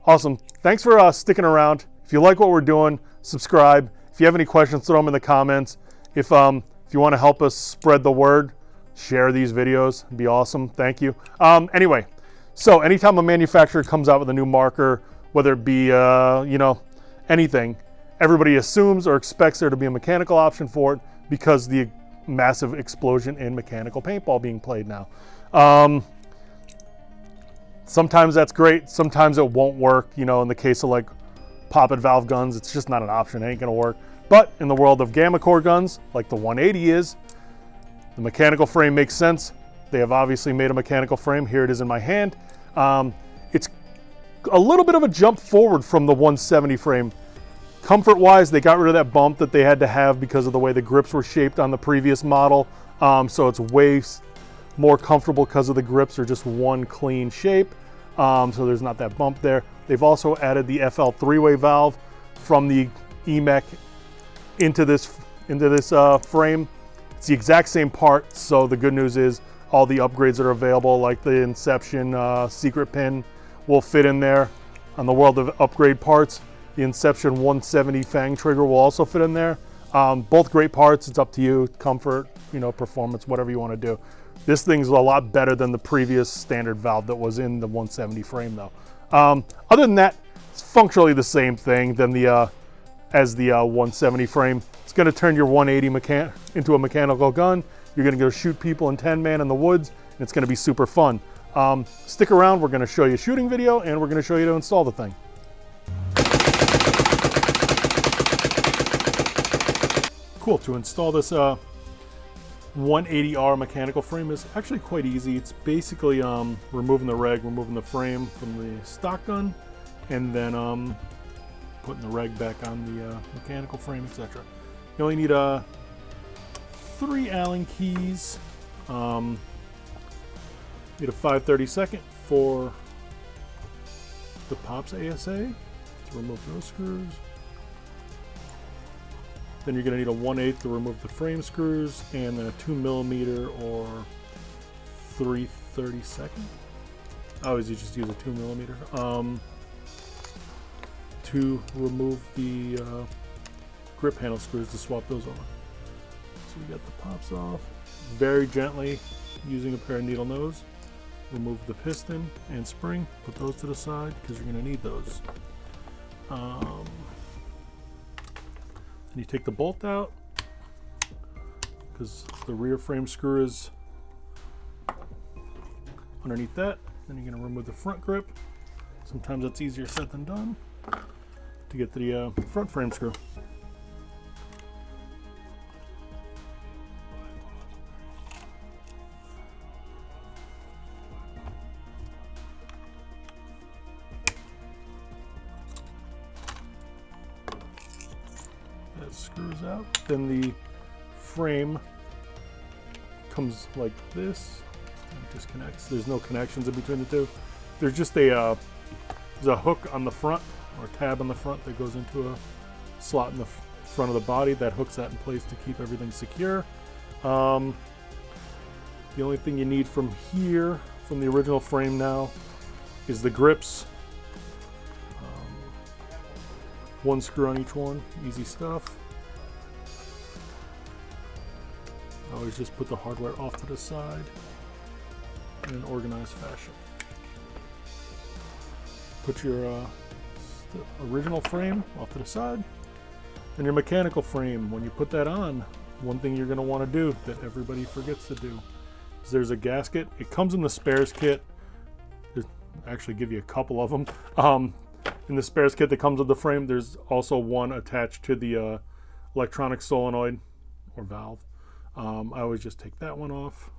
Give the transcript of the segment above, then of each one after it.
Awesome. Thanks for sticking around. If you like what we're doing, subscribe. If you have any questions, throw them in the comments. If you want to help us spread the word, share these videos. It'd be awesome. Thank you. Anyway, so anytime a manufacturer comes out with a new marker, whether it be anything, everybody assumes or expects there to be a mechanical option for it because the massive explosion in mechanical paintball being played now. Sometimes that's great. Sometimes it won't work. In the case of like poppet valve guns, it's just not an option. It ain't gonna work. But in the world of gamma core guns, like the 180 is, the mechanical frame makes sense. They have obviously made a mechanical frame. Here it is in my hand. It's a little bit of a jump forward from the 170 frame. Comfort-wise, they got rid of that bump that they had to have because of the way the grips were shaped on the previous model. So it's way more comfortable because of the grips are just one clean shape. So there's not that bump there. They've also added the FL three-way valve from the mech into this frame. It's the exact same part. So the good news is all the upgrades that are available, like the Inception secret pin, will fit in there. On the world of upgrade parts, the Inception 170 Fang trigger will also fit in there. Both great parts. It's up to you. Comfort, performance, whatever you want to do. This thing's a lot better than the previous standard valve that was in the 170 frame, though. Other than that, it's functionally the same thing as the 170 frame. It's going to turn your 180 into a mechanical gun. You're going to go shoot people in 10-man in the woods, and it's going to be super fun. Stick around. We're going to show you a shooting video, and we're going to show you to install the thing. Cool. To install this 180R mechanical frame is actually quite easy. It's basically removing the reg, removing the frame from the stock gun, and then putting the reg back on the mechanical frame, etc. You only need 3 Allen keys. Need a 5/32 for the pops ASA to remove those screws. Then you're going to need a 1/8 to remove the frame screws, and then a 2mm or 3/32. I always just use a 2mm to remove the grip handle screws to swap those on. So we got the pops off. Very gently, using a pair of needle nose, remove the piston and spring. Put those to the side because you're going to need those. And you take the bolt out because the rear frame screw is underneath that. Then you're going to remove the front grip. Sometimes that's easier said than done to get the front frame screw. That screws out. Then the frame comes like this and disconnects. There's no connections in between the two. There's just there's a hook on the front, or a tab on the front, that goes into a slot in the front of the body that hooks that in place to keep everything secure. The only thing you need from here, from the original frame now, is the grips. 1 screw on each one, easy stuff. I always just put the hardware off to the side in an organized fashion. Put your original frame off to the side, and your mechanical frame. When you put that on, one thing you're going to want to do that everybody forgets to do is there's a gasket. It comes in the spares kit. There's actually give you a couple of them. In the spares kit that comes with the frame, there's also one attached to the electronic solenoid or valve. I always just take that one off.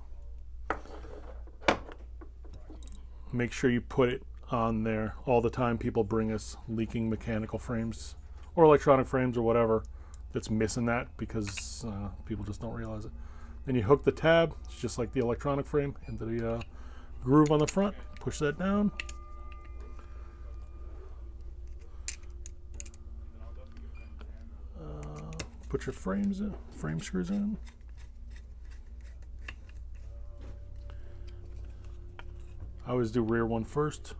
Make sure you put it on there all the time. People bring us leaking mechanical frames or electronic frames or whatever that's missing that because people just don't realize it. Then you hook the tab, it's just like the electronic frame, into the groove on the front. Push that down. Put your frame screws in. I always do rear one first.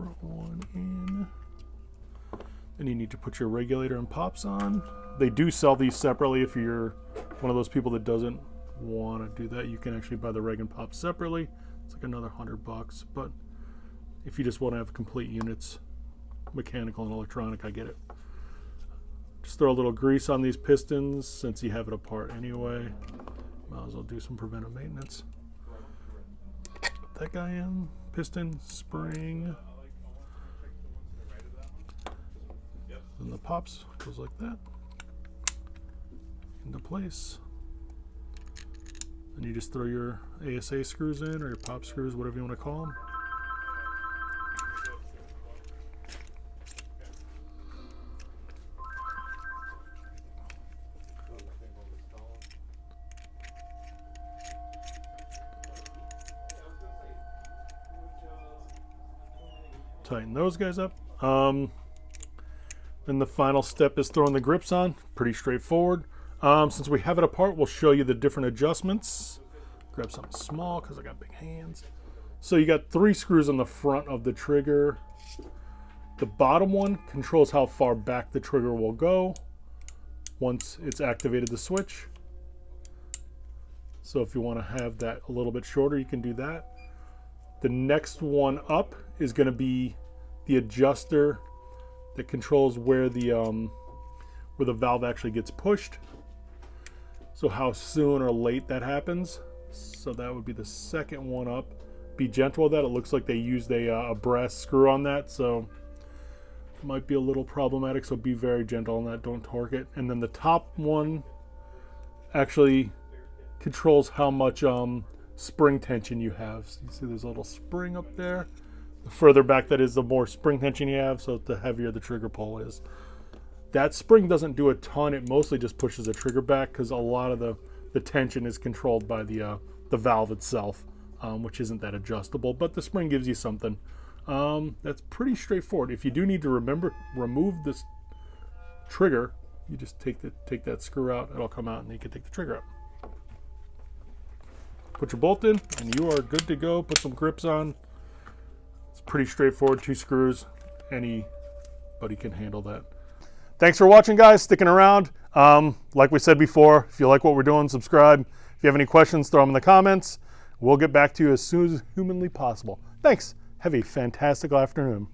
front one in. Then you need to put your regulator and pops on. They do sell these separately. If you're one of those people that doesn't want to do that, you can actually buy the reg and pop separately. It's like another $100, but if you just want to have complete units, mechanical and electronic, I get it. Just throw a little grease on these pistons since you have it apart anyway. Might as well do some preventive maintenance. Put that guy in, piston, spring. Then the pops goes like that into place. And you just throw your ASA screws in, or your pop screws, whatever you want to call them. Tighten those guys up. Then the final step is throwing the grips on. Pretty straightforward. Since we have it apart, we'll show you the different adjustments. Grab something small because I got big hands. So you got 3 screws on the front of the trigger. The bottom one controls how far back the trigger will go once it's activated the switch. So if you want to have that a little bit shorter, you can do that. The next one up is going to be the adjuster that controls where the valve actually gets pushed. So how soon or late that happens. So that would be the second one up. Be gentle with that. It looks like they used a brass screw on that, so it might be a little problematic. So be very gentle on that. Don't torque it. And then the top one actually controls how much spring tension you have. So you see there's a little spring up there. The further back that is, the more spring tension you have, so the heavier the trigger pull is. That spring doesn't do a ton. It mostly just pushes the trigger back because a lot of the tension is controlled by the valve itself, which isn't that adjustable, but the spring gives you something. That's pretty straightforward. If you do need to remove this trigger, you just take that screw out. It'll come out and you can take the trigger out. Put your bolt in and you are good to go. Put some grips on. It's pretty straightforward. 2 screws. Anybody can handle that. Thanks for watching, guys. Sticking around. Like we said before, if you like what we're doing, subscribe. If you have any questions, throw them in the comments. We'll get back to you as soon as humanly possible. Thanks. Have a fantastic afternoon.